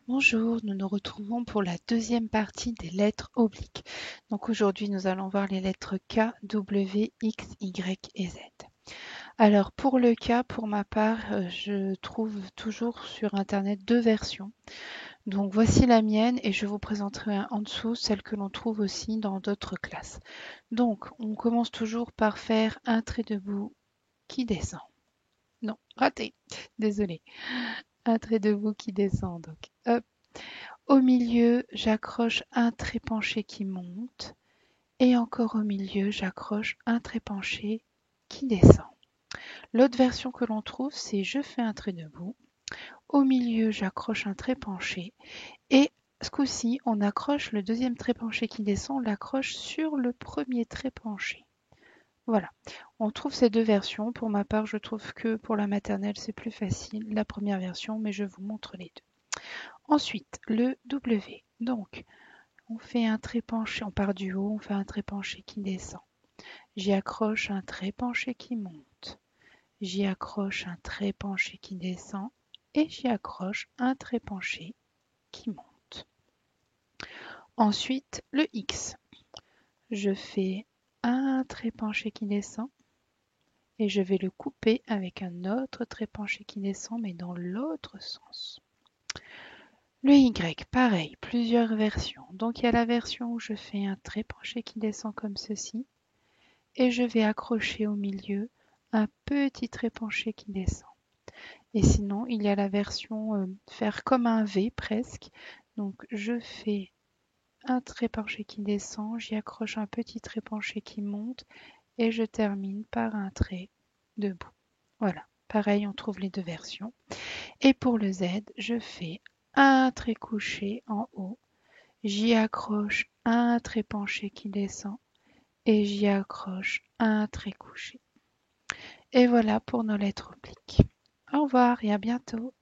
Bonjour, nous nous retrouvons pour la deuxième partie des lettres obliques. Donc aujourd'hui, nous allons voir les lettres K, W, X, Y et Z. Alors pour le K, pour ma part, je trouve toujours sur Internet deux versions. Donc voici la mienne et je vous présenterai en dessous celle que l'on trouve aussi dans d'autres classes. Donc on commence toujours par faire un trait debout qui descend. Non, raté, désolé. Un trait debout qui descend. Donc hop. Au milieu, j'accroche un trait penché qui monte et encore au milieu, j'accroche un trait penché qui descend. L'autre version que l'on trouve, c'est je fais un trait debout. Au milieu, j'accroche un trait penché et ce coup-ci, on accroche le deuxième trait penché qui descend, on l'accroche sur le premier trait penché. Voilà, on trouve ces deux versions. Pour ma part, je trouve que pour la maternelle, c'est plus facile, la première version, mais je vous montre les deux. Ensuite, le W. Donc, on fait un trait penché, on part du haut, on fait un trait penché qui descend. J'y accroche un trait penché qui monte. J'y accroche un trait penché qui descend. Et j'y accroche un trait penché qui monte. Ensuite, le X. Je fais un trait penché qui descend. Et je vais le couper avec un autre trait penché qui descend, mais dans l'autre sens. Le Y, pareil, plusieurs versions. Donc il y a la version où je fais un trait penché qui descend comme ceci. Et je vais accrocher au milieu un petit trait penché qui descend. Et sinon, il y a la version faire comme un V presque. Donc je fais un trait penché qui descend, j'y accroche un petit trait penché qui monte et je termine par un trait debout. Voilà, pareil, on trouve les deux versions. Et pour le Z, je fais un trait couché en haut, j'y accroche un trait penché qui descend et j'y accroche un trait couché. Et voilà pour nos lettres obliques. Au revoir et à bientôt.